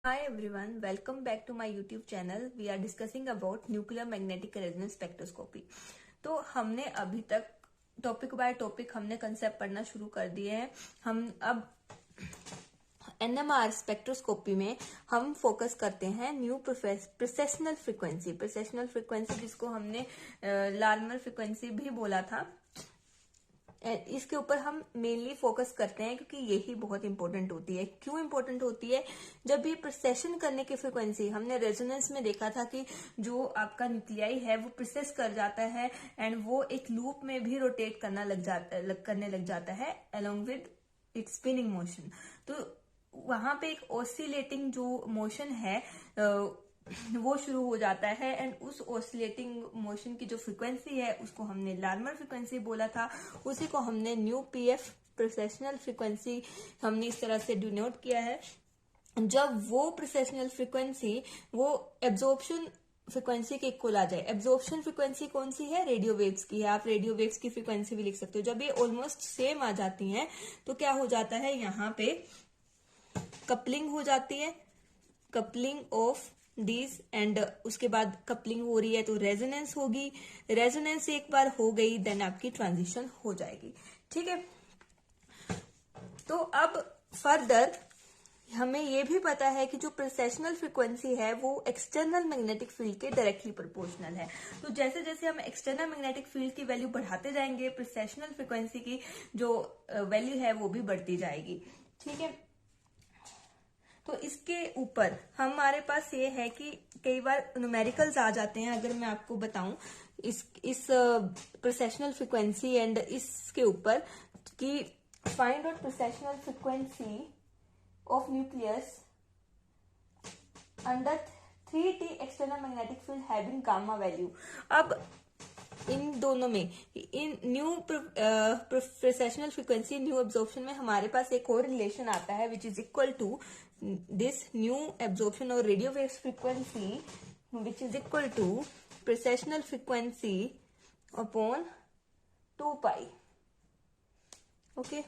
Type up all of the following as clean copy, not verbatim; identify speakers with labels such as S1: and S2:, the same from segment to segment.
S1: Hi everyone, welcome back to my YouTube channel. We are discussing about nuclear magnetic resonance spectroscopy. तो हमने अभी तक topic by topic हमने concept पढ़ना शुरू कर दिए हैं। हम अब NMR स्पेक्ट्रोस्कोपी में हम फोकस करते हैं न्यू प्रोसेशनल फ्रीक्वेंसी जिसको हमने लार्मर फ्रीक्वेंसी भी बोला था। इसके ऊपर हम मेनली फोकस करते हैं क्योंकि यही बहुत इंपॉर्टेंट होती है। क्यों इंपॉर्टेंट होती है? जब ये प्रोसेशन करने की फ्रीक्वेंसी हमने रेजोनेंस में देखा था कि जो आपका न्यूक्लियाई है वो प्रोसेस कर जाता है एंड वो एक लूप में भी रोटेट करने लग जाता है along with its spinning motion. तो वहां पे एक ऑसिलेटिंग जो मोशन है वो शुरू हो जाता है एंड उस ऑसिलेटिंग मोशन की जो फ्रीक्वेंसी है उसको हमने लार्मर फ्रीक्वेंसी बोला था। उसी को हमने न्यू पीएफ प्रोसेशनल फ्रीक्वेंसी हमने इस तरह से डिनोट किया है। जब वो प्रोसेशनल फ्रीक्वेंसी वो एब्जॉर्प्शन फ्रीक्वेंसी के इक्वल आ जाए। एब्जॉर्प्शन फ्रीक्वेंसी कौन सी है? रेडियो वेव्स की है। आप रेडियो वेव्स की फ्रीक्वेंसी भी लिख सकते हो। जब ये ऑलमोस्ट सेम आ जाती हैं तो क्या हो जाता है, यहाँ पे कपलिंग हो जाती है, कपलिंग ऑफ दीज एंड उसके बाद कपलिंग हो रही है तो रेजोनेंस होगी। रेजोनेंस एक बार हो गई देन आपकी ट्रांजिशन हो जाएगी। ठीक है, तो अब फर्दर हमें ये भी पता है कि जो प्रोसेशनल फ्रीक्वेंसी है वो एक्सटर्नल मैग्नेटिक फील्ड के डायरेक्टली प्रोपोर्शनल है। तो जैसे जैसे हम एक्सटर्नल मैग्नेटिक फील्ड की वैल्यू बढ़ाते जाएंगे प्रोसेशनल फ्रीक्वेंसी की जो वैल्यू है वो भी बढ़ती जाएगी। ठीक है, तो इसके ऊपर हमारे पास ये है कि कई बार न्यूमेरिकल्स आ जाते हैं। अगर मैं आपको बताऊं इस प्रोसेशनल फ्रीक्वेंसी एंड इसके ऊपर कि find out processional frequency of nucleus under 3T external magnetic field having gamma value. अब इन दोनों में इन nu precessional frequency nu absorption में हमारे पास एक और रिलेशन आता है which is equal to this nu absorption और radio wave frequency which is equal to processional frequency upon 2π। Okay,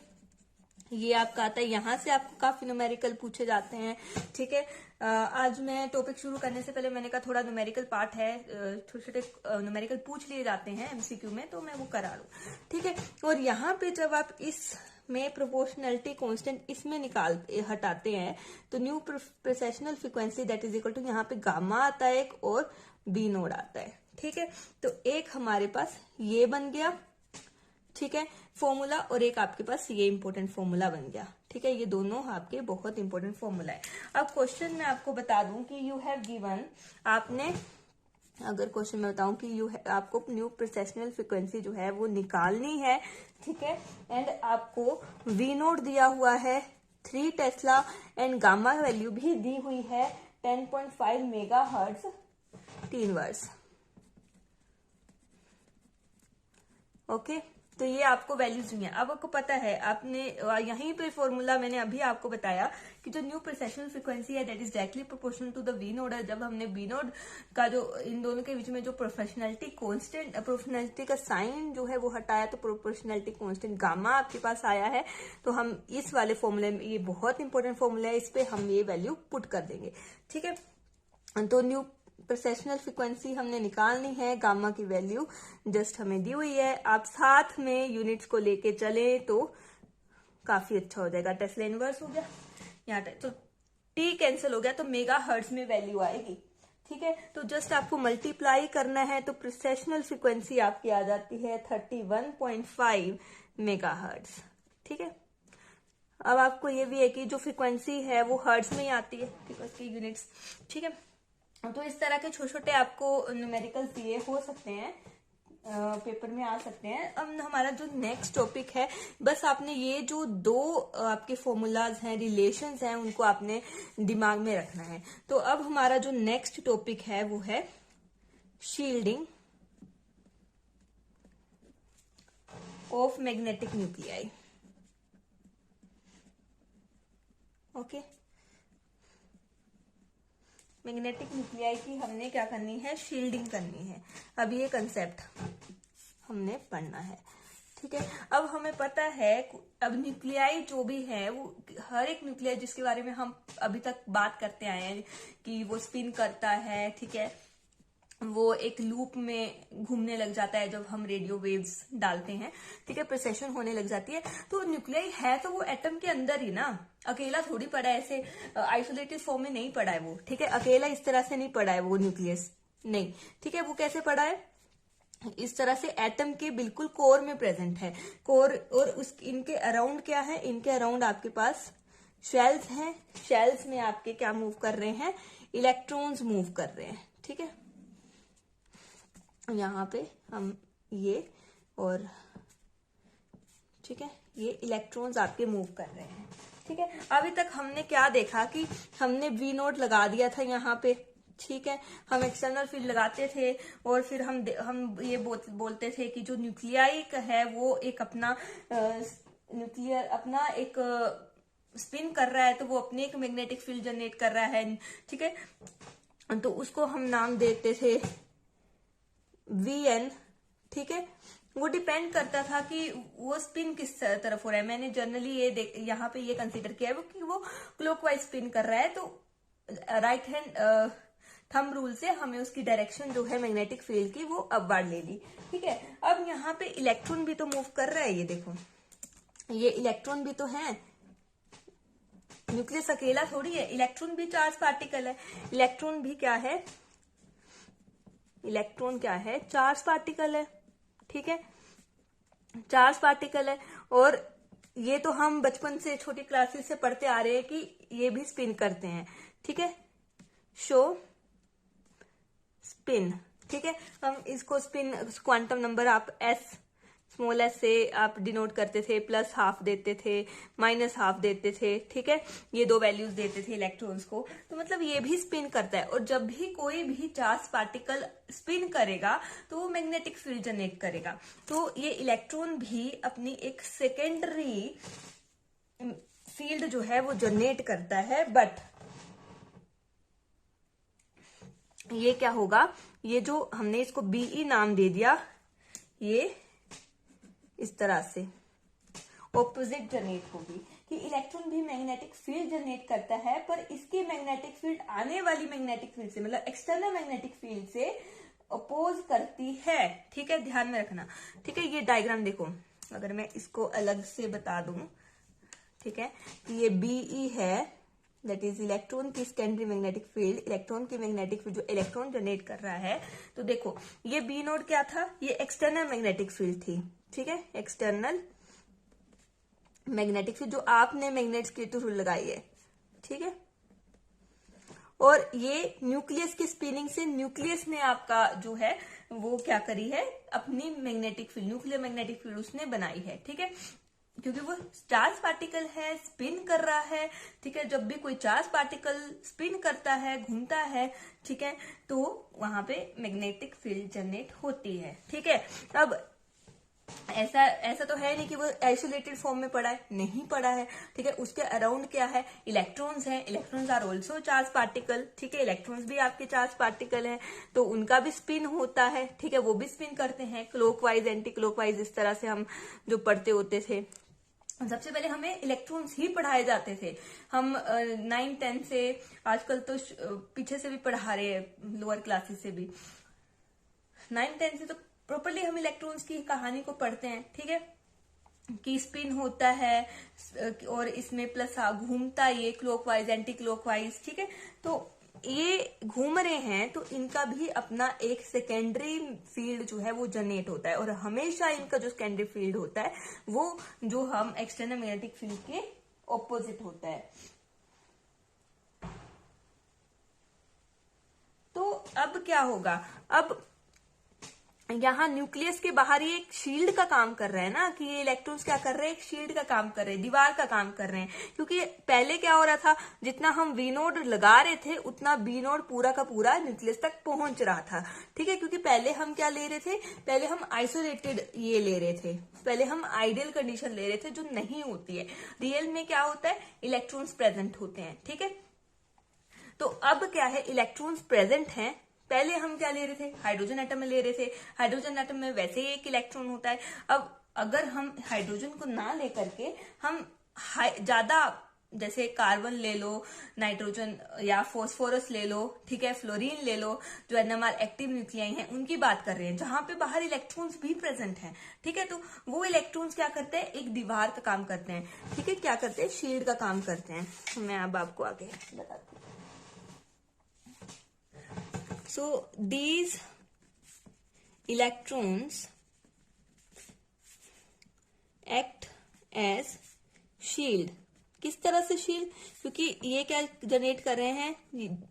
S1: ये आपका आता है। यहां से आपको काफी न्यूमेरिकल पूछे जाते हैं। ठीक है, आज मैं टॉपिक शुरू करने से पहले मैंने कहा थोड़ा न्यूमेरिकल पार्ट है, छोटे छोटे न्यूमेरिकल पूछ लिए जाते हैं एमसीक्यू में, तो मैं वो करा लूं। ठीक है, और यहाँ पे जब आप इस में प्रोपोर्शनलिटी कांस्टेंट इसमें हटाते हैं तो new precessional frequency that is equal to यहाँ पे गामा आता है एक और बी नोड आता है। ठीक है, तो एक हमारे पास ये बन गया, ठीक है, फॉर्मूला, और एक आपके पास ये इंपॉर्टेंट फॉर्मूला बन गया। ठीक है, ये दोनों आपके बहुत इंपॉर्टेंट फॉर्मूला है। अब क्वेश्चन में आपको बता दूं कि यू हैव गिवन, आपने अगर क्वेश्चन में बताऊं कि आपको न्यू प्रोसेशनल फ्रीक्वेंसी जो है वो निकालनी है। ठीक है, एंड आपको वी नोट दिया हुआ है 3 टेस्ला एंड गामा वैल्यू भी दी हुई है 10.5 मेगा हर्ट्ज 3 वर्ष। ओके, तो ये आपको वैल्यूज हुई है। अब आपको पता है, आपने यहीं पे फॉर्मूला मैंने अभी आपको बताया कि जो न्यू प्रोसेशनल फ्रीक्वेंसी है that is directly proportional to the B naught. जब हमने वी नोड का जो इन दोनों के बीच में जो प्रोपोर्शनलिटी कांस्टेंट, प्रोपोर्शनलिटी का साइन जो है वो हटाया तो प्रोपोर्शनलिटी कांस्टेंट गामा आपके पास आया है। तो हम इस वाले फॉर्मूले में, ये बहुत इंपॉर्टेंट फॉर्मूला है, इस पे हम ये वैल्यू पुट कर देंगे। ठीक है, तो न्यू प्रोसेशनल फ्रीक्वेंसी हमने निकालनी है, गामा की वैल्यू जस्ट हमें दी हुई है। आप साथ में यूनिट्स को लेके चले तो काफी अच्छा हो जाएगा। टेस्ला इनवर्स हो गया यहाँ तो टी कैंसिल हो गया तो मेगा हर्ट्ज में वैल्यू आएगी। ठीक है, तो जस्ट आपको मल्टीप्लाई करना है तो प्रोसेशनल फ्रीक्वेंसी आपकी आ जाती है 31.5 मेगा हर्ट्ज। ठीक है, अब आपको ये भी है कि जो फ्रीक्वेंसी है वो हर्ट्ज में ही आती है बिकॉज की यूनिट्स। ठीक है, तो इस तरह के छोटे छोटे आपको न्यूमेरिकल्स दिए हो सकते हैं, पेपर में आ सकते हैं। अब हमारा जो नेक्स्ट टॉपिक है, बस आपने ये जो दो आपके फॉर्मूलाज हैं, रिलेशंस हैं, उनको आपने दिमाग में रखना है। तो अब हमारा जो नेक्स्ट टॉपिक है वो है shielding of magnetic nuclei. Okay, magnetic nuclei की हमने क्या करनी है? शील्डिंग करनी है। अब ये कंसेप्ट हमने पढ़ना है। ठीक है। अब हमें पता है, अब न्यूक्लियाई जो भी है वो हर एक न्यूक्लियाई जिसके बारे में हम अभी तक बात करते आए हैं कि वो स्पिन करता है, ठीक है, वो एक लूप में घूमने लग जाता है जब हम रेडियो वेव्स डालते हैं, ठीक है, प्रोसेशन होने लग जाती है। तो न्यूक्लियाई है तो वो एटम के अंदर ही ना, अकेला थोड़ी पड़ा है, ऐसे आइसोलेटेड फॉर्म में नहीं पड़ा है वो, ठीक है, अकेला इस तरह से नहीं पड़ा है वो न्यूक्लियस, नहीं, ठीक है। वो कैसे पड़ा है, इस तरह से एटम के बिल्कुल कोर में प्रेजेंट है। कोर और उस इनके अराउंड क्या है, इनके अराउंड आपके पास शेल्स हैं, शेल्स में आपके क्या मूव कर रहे हैं, इलेक्ट्रॉन्स मूव कर रहे हैं, ठीक है। यहाँ पे हम ये और ठीक है, ये इलेक्ट्रॉन्स आपके मूव कर रहे हैं, ठीक है। अभी तक हमने क्या देखा कि हमने वी नोट लगा दिया था यहाँ पे, ठीक है, हम एक्सटर्नल फील्ड लगाते थे और फिर हम ये बोलते थे कि जो न्यूक्लियाई है वो एक अपना न्यूक्लियर अपना एक स्पिन कर रहा है, तो वो अपने एक मैग्नेटिक फील्ड जनरेट कर रहा है, ठीक है। तो उसको हम नाम देते थे Vn, ठीक है। वो डिपेंड करता था कि वो स्पिन किस तरफ हो रहा है। मैंने जनरली ये यहाँ पे ये कंसीडर किया है कि वो क्लॉकवाइज स्पिन कर रहा है, तो राइट हैंड थंब रूल से हमें उसकी डायरेक्शन जो है मैग्नेटिक फील्ड की वो अपवर्ड ले ली, ठीक है। अब यहाँ पे इलेक्ट्रॉन भी तो मूव कर रहा है, ये देखो, ये इलेक्ट्रॉन भी तो है, न्यूक्लियस अकेला थोड़ी है, इलेक्ट्रॉन भी चार्ज पार्टिकल है, इलेक्ट्रॉन भी क्या है, इलेक्ट्रॉन क्या है, चार्ज पार्टिकल है, ठीक है, चार्ज पार्टिकल है। और ये तो हम बचपन से छोटी क्लासेस से पढ़ते आ रहे हैं कि ये भी स्पिन करते हैं, ठीक है, शो स्पिन, ठीक है। हम इसको स्पिन क्वांटम नंबर आप एस स्मॉल एस से आप डिनोट करते थे, प्लस हाफ देते थे, माइनस हाफ देते थे, ठीक है, ये दो वैल्यूज देते थे इलेक्ट्रॉन्स को। तो मतलब ये भी स्पिन करता है, और जब भी कोई भी चार्ज पार्टिकल स्पिन करेगा तो वो मैग्नेटिक फील्ड जनरेट करेगा। तो ये इलेक्ट्रॉन भी अपनी एक सेकेंडरी फील्ड जो है वो जनरेट करता है, बट ये क्या होगा, ये जो हमने इसको बीई नाम दे दिया, ये इस तरह से ऑपोजिट जनरेट होगी कि इलेक्ट्रॉन भी मैग्नेटिक फील्ड जनरेट करता है, पर इसकी मैग्नेटिक फील्ड आने वाली मैग्नेटिक फील्ड से, मतलब एक्सटर्नल मैग्नेटिक फील्ड से अपोज करती है, ठीक है, ध्यान में रखना, ठीक है। ये डायग्राम देखो, अगर मैं इसको अलग से बता दूं, ठीक है, कि ये बीई है, दैट इज इलेक्ट्रॉन की सेकेंडरी मैग्नेटिक फील्ड, इलेक्ट्रॉन की मैग्नेटिक फील्ड जो इलेक्ट्रॉन जनरेट कर रहा है। तो देखो ये बी नोड क्या था, ये एक्सटर्नल मैग्नेटिक फील्ड थी, ठीक है, एक्सटर्नल मैग्नेटिक फील्ड जो आपने मैग्नेट्स के थ्रू लगाई है, ठीक है। और ये न्यूक्लियस की स्पिनिंग से न्यूक्लियस ने आपका जो है वो क्या करी है, अपनी magnetic field, nuclear magnetic field उसने बनाई है, ठीक है, क्योंकि वो चार्ज पार्टिकल है, स्पिन कर रहा है, ठीक है। जब भी कोई चार्ज पार्टिकल स्पिन करता है, घूमता है, ठीक है, तो वहां पे मैग्नेटिक फील्ड जनरेट होती है, ठीक है। अब ऐसा तो है नहीं कि वो आइसोलेटेड फॉर्म में पड़ा है, नहीं पड़ा है, ठीक है। उसके अराउंड क्या है, इलेक्ट्रॉन्स हैं, electrons are also charge particle, ठीक है, इलेक्ट्रॉन्स भी आपके चार्ज पार्टिकल हैं, तो उनका भी स्पिन होता है, ठीक है, वो भी स्पिन करते हैं क्लॉकवाइज एंटी क्लॉकवाइज, इस तरह से हम जो पढ़ते होते थे। सबसे पहले हमें इलेक्ट्रॉन्स ही पढ़ाए जाते थे, हम 9-10 से, आजकल तो पीछे से भी पढ़ा रहे हैं, लोअर क्लासेस से भी, 9-10 से तो प्रॉपरली हम इलेक्ट्रॉन्स की कहानी को पढ़ते हैं, ठीक है, कि स्पिन होता है और इसमें प्लस घूमता ये क्लॉकवाइज एंटी क्लॉकवाइज, ठीक है। तो ये घूम रहे हैं तो इनका भी अपना एक सेकेंडरी फील्ड जो है वो जनरेट होता है, और हमेशा इनका जो सेकेंडरी फील्ड होता है वो जो हम एक्सटर्नल मैग्नेटिक फील्ड के ऑपोजिट होता है। तो अब क्या होगा, अब यहाँ न्यूक्लियस के बाहर ये एक शील्ड का काम कर रहा है ना, कि ये इलेक्ट्रॉन्स क्या कर रहे हैं, एक शील्ड का काम कर रहे हैं, दीवार का काम कर रहे हैं। क्योंकि पहले क्या हो रहा था, जितना हम वी नोड लगा रहे थे उतना बी नोड पूरा का पूरा न्यूक्लियस तक पहुंच रहा था, ठीक है। क्योंकि पहले हम क्या ले रहे थे, पहले हम आइसोलेटेड ये ले रहे थे, पहले हम आइडियल कंडीशन ले रहे थे जो नहीं होती है। रियल में क्या होता है, इलेक्ट्रॉन्स प्रेजेंट होते हैं, ठीक है। तो अब क्या है, इलेक्ट्रॉन्स प्रेजेंट हैं, पहले हम क्या ले रहे थे, हाइड्रोजन एटम में ले रहे थे, हाइड्रोजन एटम में वैसे ही एक इलेक्ट्रॉन होता है। अब अगर हम हाइड्रोजन को ना लेकर के हम ज्यादा, जैसे कार्बन ले लो, नाइट्रोजन या फॉस्फोरस ले लो, ठीक है, फ्लोरीन ले लो, जो NMR एक्टिव न्यूक्लियाई हैं, उनकी बात कर रहे हैं जहां पे बाहर इलेक्ट्रॉन्स भी प्रेजेंट हैं, ठीक है। तो वो इलेक्ट्रॉन्स क्या करते हैं, एक दीवार का काम करते हैं, ठीक है, क्या करते हैं, शील्ड का काम करते हैं। मैं अब आपको आगे बताती हूँ। So these electrons act as shield. किस तरह से शील्ड, क्योंकि ये क्या जनरेट कर रहे हैं,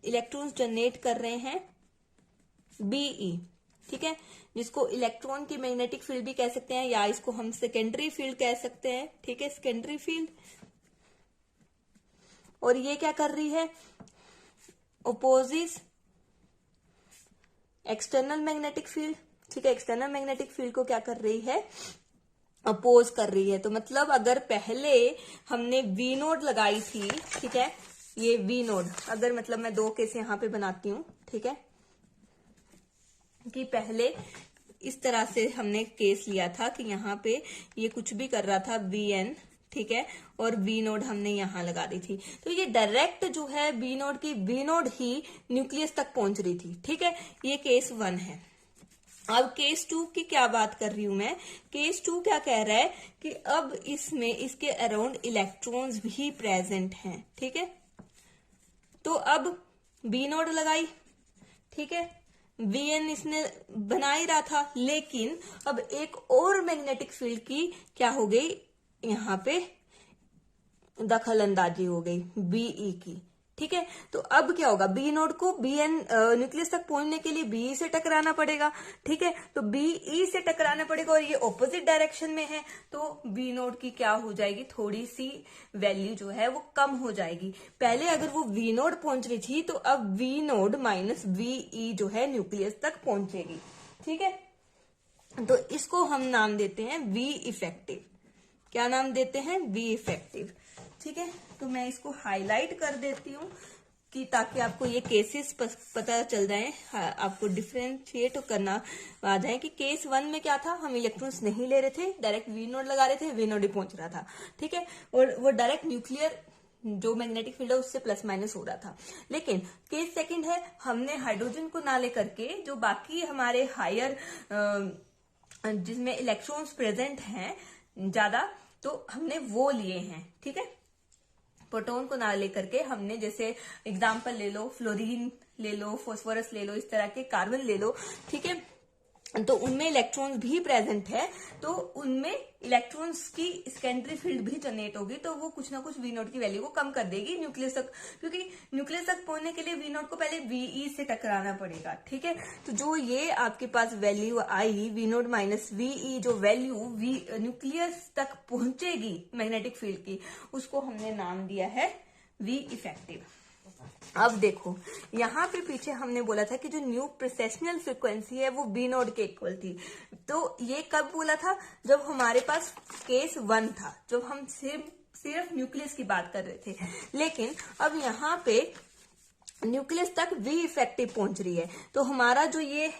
S1: इलेक्ट्रॉन्स जनरेट कर रहे हैं बीई, ठीक है, जिसको इलेक्ट्रॉन की मैग्नेटिक फील्ड भी कह सकते हैं, या इसको हम सेकेंडरी फील्ड कह सकते हैं, ठीक है, सेकेंडरी फील्ड। और ये क्या कर रही है, ओपोजिस एक्सटर्नल मैग्नेटिक फील्ड, ठीक है, एक्सटर्नल मैग्नेटिक फील्ड को क्या कर रही है, अपोज कर रही है। तो मतलब अगर पहले हमने वी नोड लगाई थी, ठीक है, ये वी नोड, अगर मतलब मैं दो केस यहां पे बनाती हूं, ठीक है, कि पहले इस तरह से हमने केस लिया था कि यहाँ पे ये कुछ भी कर रहा था VN, ठीक है, और वी नोड हमने यहां लगा दी थी, तो ये डायरेक्ट जो है वी नोड ही न्यूक्लियस तक पहुंच रही थी, ठीक है, ये केस 1 है। अब केस 2 की क्या बात कर रही हूं मैं, केस 2 क्या कह रहा है कि अब इसमें इसके अराउंड इलेक्ट्रॉन्स भी प्रेजेंट हैं, ठीक है। तो अब बी नोड लगाई, ठीक है, VN इसने बना ही रहा था, लेकिन अब एक और मैग्नेटिक फील्ड की क्या हो गई, यहां पे दखल अंदाजी हो गई BE की, ठीक है। तो अब क्या होगा, बी नोड को BN न्यूक्लियस तक पहुंचने के लिए BE से टकराना पड़ेगा, ठीक है, तो BE से टकराना पड़ेगा और ये ऑपोजिट डायरेक्शन में है, तो बी नोड की क्या हो जाएगी, थोड़ी सी वैल्यू जो है वो कम हो जाएगी। पहले अगर वो वी नोड पहुंच रही थी, तो अब वी नोड माइनस VE जो है न्यूक्लियस तक पहुंचेगी, ठीक है। तो इसको हम नाम देते हैं V इफेक्टिव। क्या नाम देते हैं, V इफेक्टिव, ठीक है। तो मैं इसको हाईलाइट कर देती हूँ कि ताकि आपको ये केसेस पता चल जाए, आपको डिफरेंशिएट करना आ जाए कि केस 1 में क्या था, हम इलेक्ट्रॉन्स नहीं ले रहे थे, डायरेक्ट वी नोड लगा रहे थे, वी नोड ही पहुंच रहा था, ठीक है, और वो डायरेक्ट न्यूक्लियर जो मैग्नेटिक फील्ड है उससे प्लस माइनस हो रहा था। लेकिन केस 2 है, हमने हाइड्रोजन को ना लेकर के जो बाकी हमारे हायर जिसमें इलेक्ट्रॉन्स प्रेजेंट हैं ज्यादा, तो हमने वो लिए हैं, ठीक है, प्रोटॉन को ना लेकर के हमने, जैसे एग्जाम्पल ले लो, फ्लोरीन ले लो, फॉस्फोरस ले लो, इस तरह के कार्बन ले लो, ठीक है, तो उनमें इलेक्ट्रॉन्स भी प्रेजेंट है, तो उनमें इलेक्ट्रॉन्स की सेकेंडरी फील्ड भी जनरेट होगी, तो वो कुछ ना कुछ वी नोट की वैल्यू को कम कर देगी न्यूक्लियस तक, क्योंकि न्यूक्लियस तक पहुंचने के लिए वी नोट को पहले VE से टकराना पड़ेगा, ठीक है। तो जो ये आपके पास value I V naught minus VE, जो वैल्यू न्यूक्लियस तक पहुंचेगी मैग्नेटिक फील्ड की, उसको हमने नाम दिया है V इफेक्टिव। अब देखो, यहाँ पे पीछे हमने बोला था कि जो न्यू प्रोसेशनल फ्रीक्वेंसी है वो बी नोड के इक्वल थी, तो ये कब बोला था, जब हमारे पास केस 1 था, जब हम सिर्फ न्यूक्लियस की बात कर रहे थे। लेकिन अब यहाँ पे न्यूक्लियस तक V इफेक्टिव पहुंच रही है, तो हमारा जो ये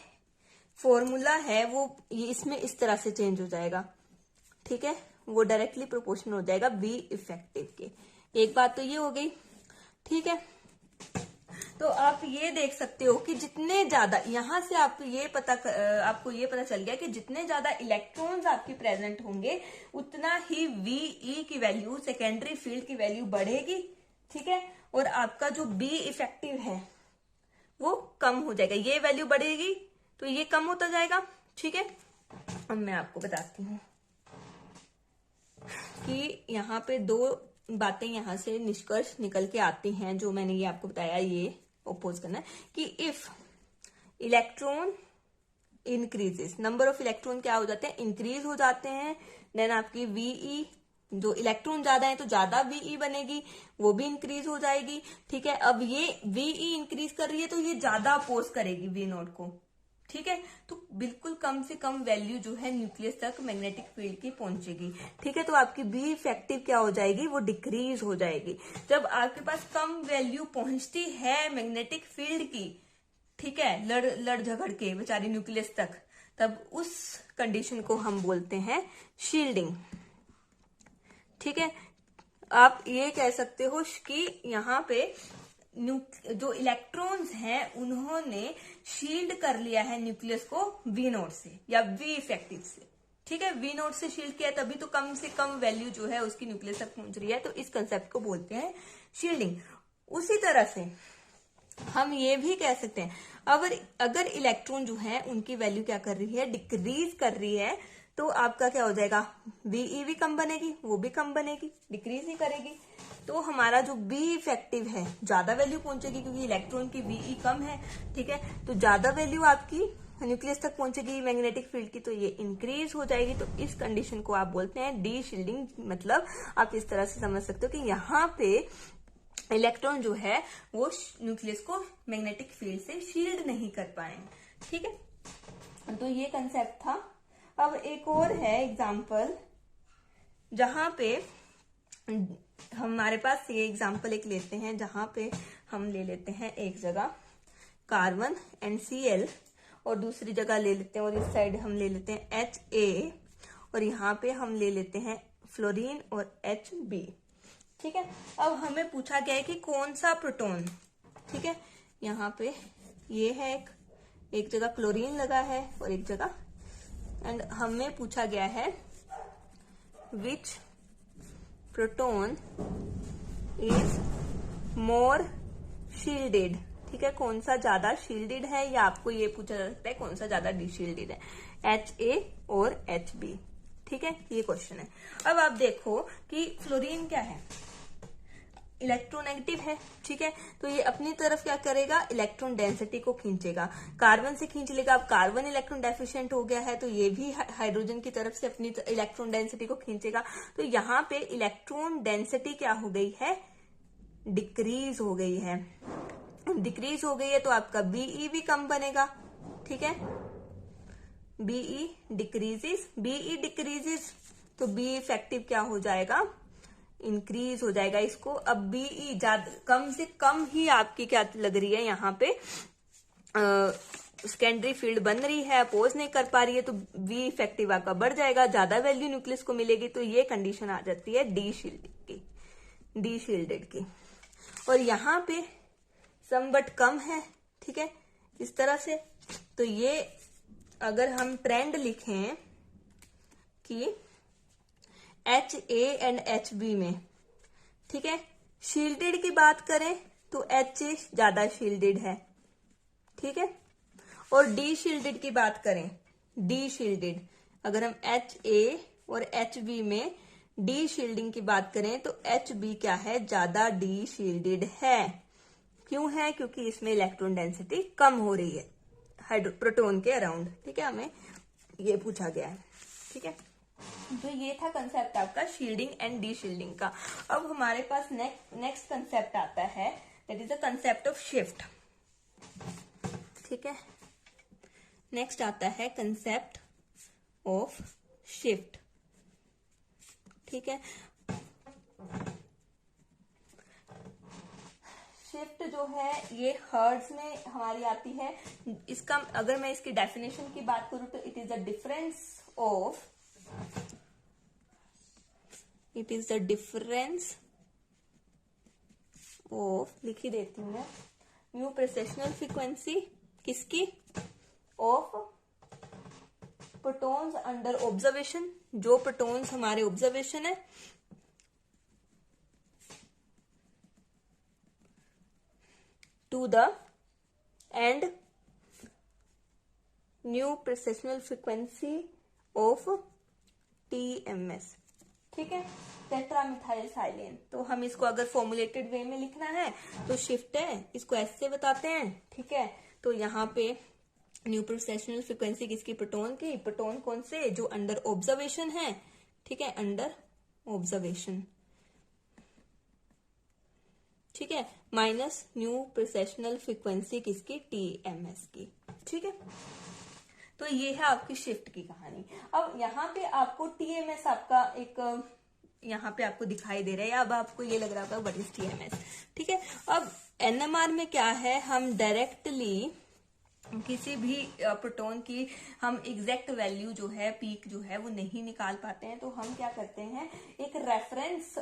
S1: फॉर्मूला है वो ये इसमें इस तरह से चेंज हो जाएगा, ठीक है, वो डायरेक्टली प्रोपोर्शनल हो जाएगा V इफेक्टिव के। एक बात तो ये हो गई, ठीक है। तो आप ये देख सकते हो कि जितने ज्यादा, यहां से आपको ये पता चल गया कि जितने ज्यादा इलेक्ट्रॉन्स आपके प्रेजेंट होंगे, उतना ही VE की वैल्यू, सेकेंडरी फील्ड की वैल्यू बढ़ेगी, ठीक है, और आपका जो B इफेक्टिव है वो कम हो जाएगा। ये वैल्यू बढ़ेगी तो ये कम होता जाएगा, ठीक है। अब मैं आपको बताती हूँ कि यहाँ पे दो बातें यहां से निष्कर्ष निकल के आती हैं, जो मैंने ये आपको बताया, ये ओपोज करना है कि if electron increases, number of electron क्या हो जाते हैं, इंक्रीज हो जाते हैं, देन आपकी VE, जो इलेक्ट्रॉन ज्यादा है तो ज्यादा VE बनेगी, वो भी इंक्रीज हो जाएगी, ठीक है। अब ये VE इंक्रीज कर रही है तो ये ज्यादा अपोज करेगी V नोट को, ठीक है, तो बिल्कुल कम से कम वैल्यू जो है न्यूक्लियस तक मैग्नेटिक फील्ड की पहुंचेगी, ठीक है। तो आपकी B इफेक्टिव क्या हो जाएगी, वो डिक्रीज हो जाएगी। जब आपके पास कम वैल्यू पहुंचती है मैग्नेटिक फील्ड की, ठीक है, लड़ झगड़ के बेचारी न्यूक्लियस तक, तब उस कंडीशन को हम बोलते हैं शील्डिंग। ठीक है, आप ये कह सकते हो कि यहाँ पे जो इलेक्ट्रॉन्स हैं उन्होंने शील्ड कर लिया है न्यूक्लियस को वी नोट से या वी इफेक्टिव से। ठीक है, वी नोट से शील्ड किया तभी तो कम से कम वैल्यू जो है उसकी न्यूक्लियस तक पहुंच रही है, तो इस कंसेप्ट को बोलते हैं शील्डिंग। उसी तरह से हम ये भी कह सकते हैं अगर इलेक्ट्रॉन जो है उनकी वैल्यू क्या कर रही है, डिक्रीज कर रही है, तो आपका क्या हो जाएगा, बीई भी कम बनेगी, वो भी कम बनेगी, डिक्रीज ही करेगी। तो हमारा जो बी इफेक्टिव है ज्यादा वैल्यू पहुंचेगी क्योंकि इलेक्ट्रॉन की बीई कम है। ठीक है, तो ज्यादा वैल्यू आपकी न्यूक्लियस तक पहुंचेगी मैग्नेटिक फील्ड की, तो ये इंक्रीज हो जाएगी। तो इस कंडीशन को आप बोलते हैं डी शील्डिंग। मतलब आप इस तरह से समझ सकते हो कि यहाँ पे इलेक्ट्रॉन जो है वो न्यूक्लियस को मैग्नेटिक फील्ड से शील्ड नहीं कर पाएंगे। ठीक है, तो ये कंसेप्ट था। अब एक और है एग्जाम्पल जहां पे हमारे पास ये एग्जाम्पल एक लेते हैं जहां पे हम ले लेते हैं एक जगह कार्बन NCl और दूसरी जगह ले लेते हैं, और इस साइड हम ले लेते हैं HA और यहाँ पे हम ले लेते हैं फ्लोरीन और HB। ठीक है, अब हमें पूछा गया है कि कौन सा प्रोटॉन, ठीक है, यहाँ पे ये है एक जगह क्लोरीन लगा है और एक जगह, एंड हमें पूछा गया है विच प्रोटॉन इज मोर शील्डेड। ठीक है, कौन सा ज्यादा शील्डेड है, या आपको ये पूछा जा सकता है कौन सा ज्यादा डिशील्डेड है, HA और HB। ठीक है, ये क्वेश्चन है। अब आप देखो कि फ्लोरीन क्या है, इलेक्ट्रोनेगेटिव है। ठीक है, तो ये अपनी तरफ क्या करेगा, इलेक्ट्रॉन डेंसिटी को खींचेगा, कार्बन से खींच लेगा। अब कार्बन इलेक्ट्रॉन डेफिशिएंट हो गया है तो ये भी हाइड्रोजन की तरफ से अपनी इलेक्ट्रॉन डेंसिटी को खींचेगा। तो यहाँ पे इलेक्ट्रॉन डेंसिटी क्या हो गई है, डिक्रीज हो गई है। डिक्रीज हो गई है तो आपका बीई भी कम बनेगा। ठीक है, बीई डिक्रीजेस, तो बी इफेक्टिव क्या हो जाएगा, इंक्रीज हो जाएगा। इसको अब बीई कम से कम ही आपकी क्या लग रही है, यहाँ पे सेकेंडरी फील्ड बन रही है, अपोज नहीं कर पा रही है, तो वी इफेक्टिव आपका बढ़ जाएगा, ज्यादा वैल्यू न्यूक्लियस को मिलेगी। तो ये कंडीशन आ जाती है डी शील्डेड की। और यहाँ पे सम बट कम है। ठीक है, इस तरह से। तो ये अगर हम ट्रेंड लिखें कि HA एंड HB में, ठीक है, शील्डेड की बात करें तो HA ज्यादा शील्डेड है। ठीक है, और डी शील्डेड की बात करें, डी शील्डेड, अगर हम HA और HB में डी शील्डिंग की बात करें तो HB क्या है, ज्यादा डी शील्डेड है। क्यों है, क्योंकि इसमें इलेक्ट्रॉन डेंसिटी कम हो रही है प्रोटॉन के अराउंड। ठीक है, हमें ये पूछा गया है। ठीक है, तो ये था कंसेप्ट आपका शील्डिंग एंड डी शील्डिंग का। अब हमारे पास नेक्स्ट कंसेप्ट आता है, that is the concept of shift. ठीक है, नेक्स्ट आता है कंसेप्ट ऑफ शिफ्ट। ठीक है, शिफ्ट जो है ये हर्ट्ज में हमारी आती है। इसका अगर मैं इसकी डेफिनेशन की बात करूं तो it is the difference of लिख ही देती हूँ मैं, न्यू प्रोसेशनल फ्रीक्वेंसी किसकी, ऑफ प्रोटॉन्स अंडर ऑब्जर्वेशन, जो प्रोटॉन्स हमारे ऑब्जर्वेशन है, to the and new precessional frequency of TMS। ठीक है, टेट्रामिथाइल साइलेन। तो हम इसको अगर फॉर्मुलेटेड वे में लिखना है तो शिफ्ट है, इसको ऐसे बताते हैं। ठीक है, तो यहाँ पे न्यू प्रोसेशनल फ्रीक्वेंसी किसकी, प्रोटॉन की। प्रोटॉन कौन से, जो अंडर ऑब्जर्वेशन है। ठीक है, अंडर ऑब्जर्वेशन। ठीक है, माइनस न्यू प्रोसेशनल फ्रीक्वेंसी किसकी, TMS की। ठीक है, तो ये है आपकी शिफ्ट की कहानी। अब यहाँ पे आपको TMS आपका एक यहाँ पे आपको दिखाई दे रहा है, अब आपको ये लग रहा होगा व्हाट इज TMS। ठीक है, अब NMR में क्या है, हम डायरेक्टली किसी भी प्रोटॉन की हम एग्जैक्ट वैल्यू जो है, पीक जो है वो नहीं निकाल पाते हैं, तो हम क्या करते हैं, एक रेफरेंस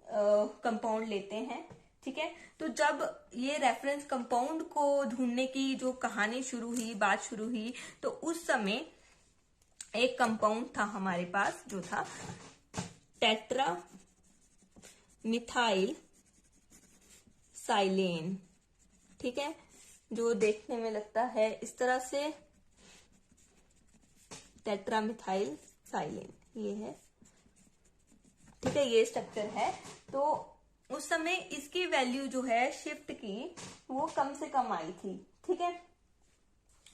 S1: कंपाउंड लेते हैं। ठीक है, तो जब ये रेफरेंस कंपाउंड को ढूंढने की जो कहानी शुरू हुई, बात शुरू हुई, तो उस समय एक कंपाउंड था हमारे पास जो था टेट्रा मिथाइल साइलेन। ठीक है, जो देखने में लगता है इस तरह से, टेट्रा मिथाइल साइलेन ये है। ठीक है, ये स्ट्रक्चर है। तो उस समय इसकी वैल्यू जो है शिफ्ट की वो कम से कम आई थी। ठीक है,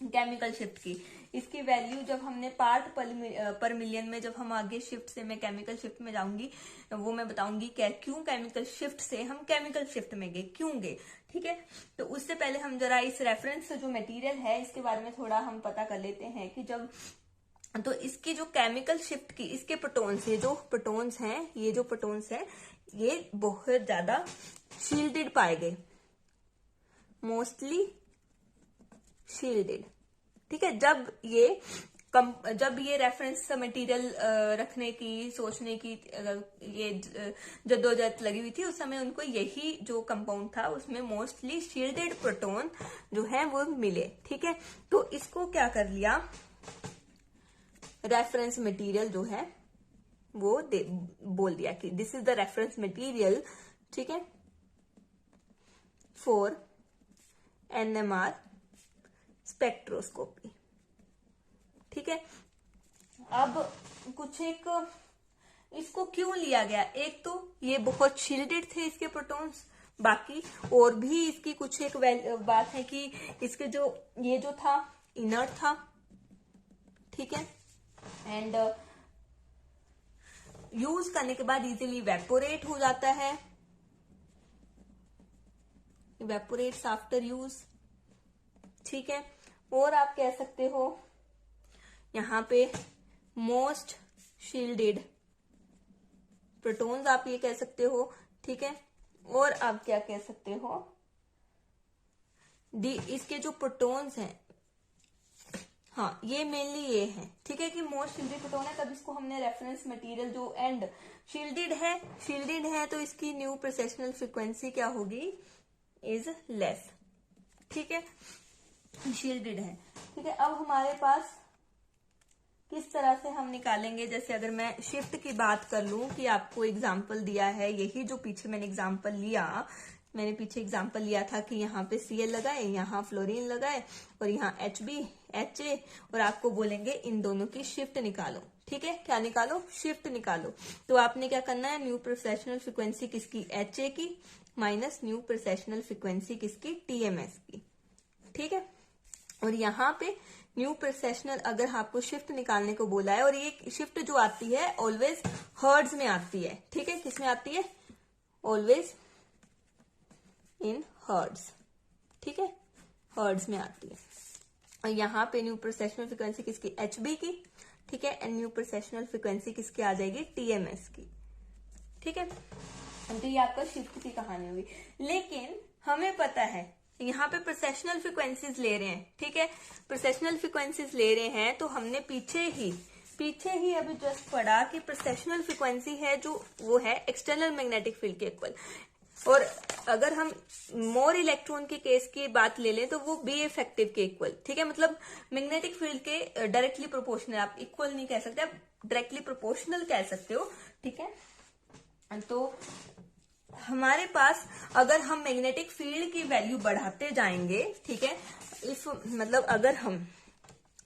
S1: केमिकल शिफ्ट की इसकी वैल्यू जब हमने पार्ट पर मिलियन में, जब हम आगे शिफ्ट से, मैं केमिकल शिफ्ट में जाऊंगी वो मैं बताऊंगी क्या क्यों केमिकल शिफ्ट से हम केमिकल शिफ्ट में गए, क्यों गए। ठीक है, तो उससे पहले हम जरा इस रेफरेंस जो मटेरियल है इसके बारे में थोड़ा हम पता कर लेते हैं कि जब, तो इसकी जो केमिकल शिफ्ट की, इसके प्रोटॉन्स, ये जो प्रोटॉन्स हैं, ये जो प्रोटॉन्स है ये बहुत ज्यादा शील्डेड पाए गए, मोस्टली शील्डेड। ठीक है, जब ये रेफरेंस मटेरियल रखने की, सोचने की ये जद्दोजहद लगी हुई थी, उस समय उनको यही जो कंपाउंड था उसमें मोस्टली शील्डेड प्रोटॉन जो है वो मिले। ठीक है, तो इसको क्या कर लिया, रेफरेंस मटेरियल जो है वो बोल दिया कि this is the reference material. ठीक है, फॉर NMR स्पेक्ट्रोस्कोपी। ठीक है, अब कुछ एक इसको क्यों लिया गया, एक तो ये बहुत शील्डेड थे इसके प्रोटॉन्स, बाकी और भी इसकी कुछ एक बात है कि इसके जो ये जो था इनर्ट था। ठीक है, एंड यूज करने के बाद इजीली इवेपोरेट हो जाता है, इवेपोरेट्स आफ्टर यूज। ठीक है, और आप कह सकते हो यहां पे मोस्ट शील्डेड प्रोटॉन्स आप ये कह सकते हो। ठीक है, और आप क्या कह सकते हो, इसके जो प्रोटॉन्स हैं, हाँ ये मेनली ये है। ठीक है, कि मोस्ट शील्डेड प्रोटॉन है, तब इसको हमने रेफरेंस मटेरियल जो एंड शील्डेड है तो इसकी न्यू प्रोसेशनल फ्रीक्वेंसी क्या होगी, इज लेस। ठीक है, शील्डेड है। ठीक है, अब हमारे पास किस तरह से हम निकालेंगे, जैसे अगर मैं शिफ्ट की बात कर लूं कि आपको एग्जाम्पल दिया है, यही जो पीछे मैंने एग्जाम्पल लिया, मैंने पीछे एग्जाम्पल लिया था कि यहाँ पे Cl लगाए, यहाँ फ्लोरीन लगाए और यहाँ HB HA, और आपको बोलेंगे इन दोनों की शिफ्ट निकालो। ठीक है, क्या निकालो, शिफ्ट निकालो। तो आपने क्या करना है, न्यू प्रोसेशनल फ्रिक्वेंसी किसकी, HA की, माइनस न्यू प्रोसेशनल फ्रिक्वेंसी किसकी, TMS की। ठीक है, और यहाँ पे न्यू प्रोसेशनल अगर आपको शिफ्ट निकालने को बोला है, और ये शिफ्ट जो आती है ऑलवेज हर्ट्ज में आती है। ठीक है, किस में आती है, ऑलवेज इन हर्ट्ज। ठीक है, हर्ट्ज में आती है। और यहाँ पे न्यू प्रोसेशनल फ्रिक्वेंसी किसकी, HB की। ठीक है, एंड न्यू प्रोसेशनल फ्रिक्वेंसी किसकी आ जाएगी, TMS की। ठीक है, तो ये आपका शिफ्ट की कहानी होगी। लेकिन हमें पता है यहाँ पे प्रोसेशनल फ्रिक्वेंसीज ले रहे हैं। ठीक है, प्रोसेशनल फ्रिक्वेंसीज ले रहे हैं, तो हमने पीछे ही अभी जस्ट पढ़ा कि प्रोसेशनल फ्रिक्वेंसी है जो वो है एक्सटर्नल मैग्नेटिक फील्ड के इक्वल। और अगर हम मोर इलेक्ट्रॉन के केस की बात ले लें तो वो बी इफेक्टिव के इक्वल। ठीक है, मतलब मैग्नेटिक फील्ड के डायरेक्टली प्रोपोर्शनल, आप इक्वल नहीं कह सकते, आप डायरेक्टली प्रोपोर्शनल कह सकते हो। ठीक है, तो हमारे पास अगर हम मैग्नेटिक फील्ड की वैल्यू बढ़ाते जाएंगे, ठीक है, इफ मतलब अगर हम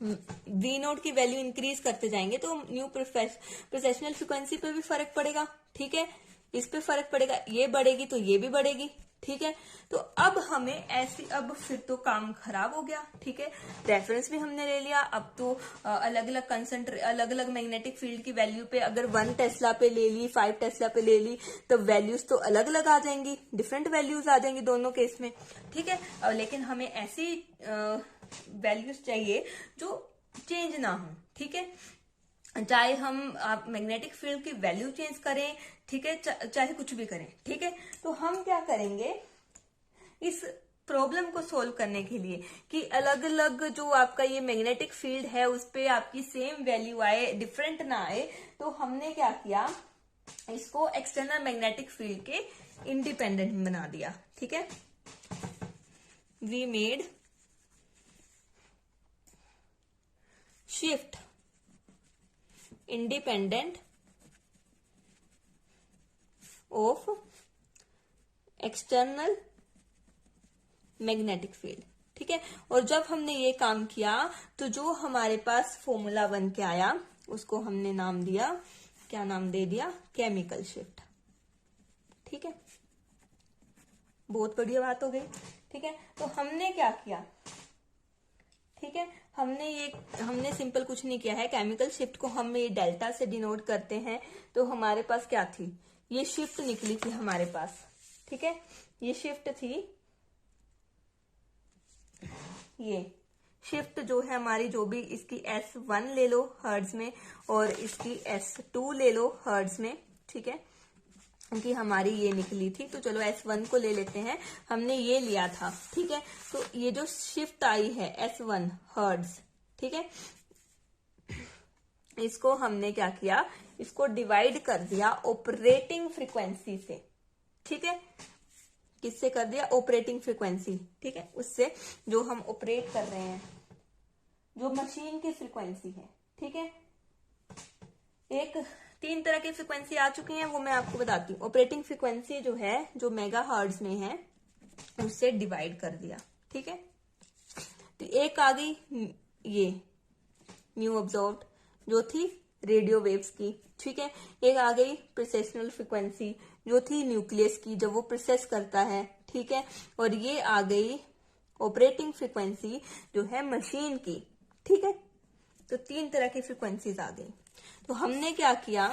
S1: V0 की वैल्यू इंक्रीज करते जाएंगे तो न्यू प्रोसेशनल फ्रिक्वेंसी पे भी फर्क पड़ेगा। ठीक है, इस पे फर्क पड़ेगा, ये बढ़ेगी तो ये भी बढ़ेगी। ठीक है, तो अब हमें ऐसी, अब फिर तो काम खराब हो गया। ठीक है, रेफरेंस भी हमने ले लिया, अब तो अलग अलग मैग्नेटिक फील्ड की वैल्यू पे अगर 1 टेस्ला पे ले ली, 5 टेस्ला पे ले ली, तो वैल्यूज तो अलग अलग आ जाएंगी, डिफरेंट वैल्यूज आ जाएंगी दोनों केस में। ठीक है, लेकिन हमें ऐसी वैल्यूज चाहिए जो चेंज ना हो। ठीक है, चाहे हम मैग्नेटिक फील्ड की वैल्यू चेंज करें, ठीक है, चाहे कुछ भी करें। ठीक है, तो हम क्या करेंगे, इस प्रॉब्लम को सोल्व करने के लिए कि अलग अलग जो आपका ये मैग्नेटिक फील्ड है उस पे आपकी सेम वैल्यू आए, डिफरेंट ना आए, तो हमने क्या किया, इसको एक्सटर्नल मैग्नेटिक फील्ड के इंडिपेंडेंट बना दिया। ठीक है, we made shift independent of external magnetic field. ठीक है, और जब हमने ये काम किया तो जो हमारे पास फॉर्मूला बन के आया उसको हमने नाम दिया, क्या नाम दे दिया, केमिकल शिफ्ट। ठीक है, बहुत बढ़िया बात हो गई। ठीक है, तो हमने क्या किया, ठीक है, हमने सिंपल कुछ नहीं किया है, केमिकल शिफ्ट को हम ये डेल्टा से डिनोट करते हैं। तो हमारे पास क्या थी, ये शिफ्ट निकली थी हमारे पास। ठीक है, ये शिफ्ट थी, ये शिफ्ट जो है हमारी, जो भी इसकी S1 ले लो हर्ट्ज में और इसकी S2 ले लो हर्ट्ज में। ठीक है, कि हमारी ये निकली थी, तो चलो S1 को ले लेते हैं, हमने ये लिया था। ठीक है, तो ये जो शिफ्ट आई है S1 हर्ट्ज, ठीक है, इसको हमने क्या किया, इसको डिवाइड कर दिया ऑपरेटिंग फ्रीक्वेंसी से। ठीक है, किससे कर दिया, ऑपरेटिंग फ्रीक्वेंसी। ठीक है, उससे जो हम ऑपरेट कर रहे हैं, जो मशीन की फ्रीक्वेंसी है। ठीक है, एक 3 तरह की फ्रीक्वेंसी आ चुकी हैं, वो मैं आपको बताती हूँ। ऑपरेटिंग फ्रीक्वेंसी जो है, जो मेगा हर्ट्ज में है, उससे डिवाइड कर दिया। ठीक है, तो एक आ गई ये न्यू ऑब्जर्व्ड, जो थी रेडियो वेव्स की। ठीक है, एक आ गई प्रोसेशनल फ्रीक्वेंसी, जो थी न्यूक्लियस की, जब वो प्रोसेस करता है। ठीक है, और ये आ गई ऑपरेटिंग फ्रीक्वेंसी, जो है मशीन की। ठीक है, तो 3 तरह की फ्रीक्वेंसीज आ गई। तो हमने क्या किया,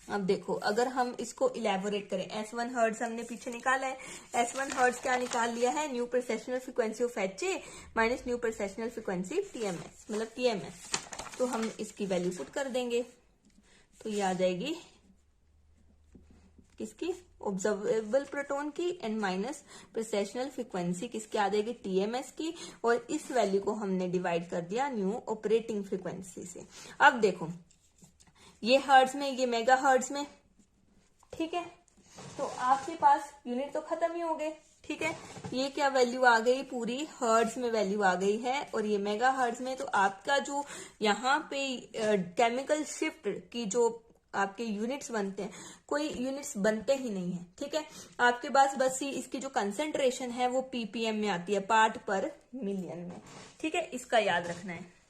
S1: अब देखो, अगर हम इसको इलेबोरेट करें, S1 हर्ट्ज हमने पीछे निकाला है, S1 हर्ट्ज क्या निकाल लिया है, new precessional frequency of HA minus new precessional frequency TMS, मतलब TMS। तो हम इसकी वैल्यू पुट कर देंगे, तो ये आ जाएगी किसकी, ऑब्जर्वेबल प्रोटॉन की, एंड माइनस प्रोसेशनल फ्रीक्वेंसी किसकी आ जाएगी, TMS की, और इस वैल्यू को हमने डिवाइड कर दिया न्यू ऑपरेटिंग फ्रीक्वेंसी से। अब देखो, ये हर्ट्ज में, ये मेगा हर्ट्ज में। ठीक है, तो आपके पास यूनिट तो खत्म ही हो गए। ठीक है, ये क्या वैल्यू आ गई, पूरी हर्ट्ज में वैल्यू आ गई है, और ये मेगा हर्ट्ज में। तो आपका जो यहाँ पे केमिकल शिफ्ट की जो आपके यूनिट्स बनते हैं, कोई यूनिट्स बनते ही नहीं है। ठीक है, आपके पास बस ही इसकी जो कंसेंट्रेशन है वो ppm में आती है, पार्ट पर मिलियन में। ठीक है, इसका याद रखना है।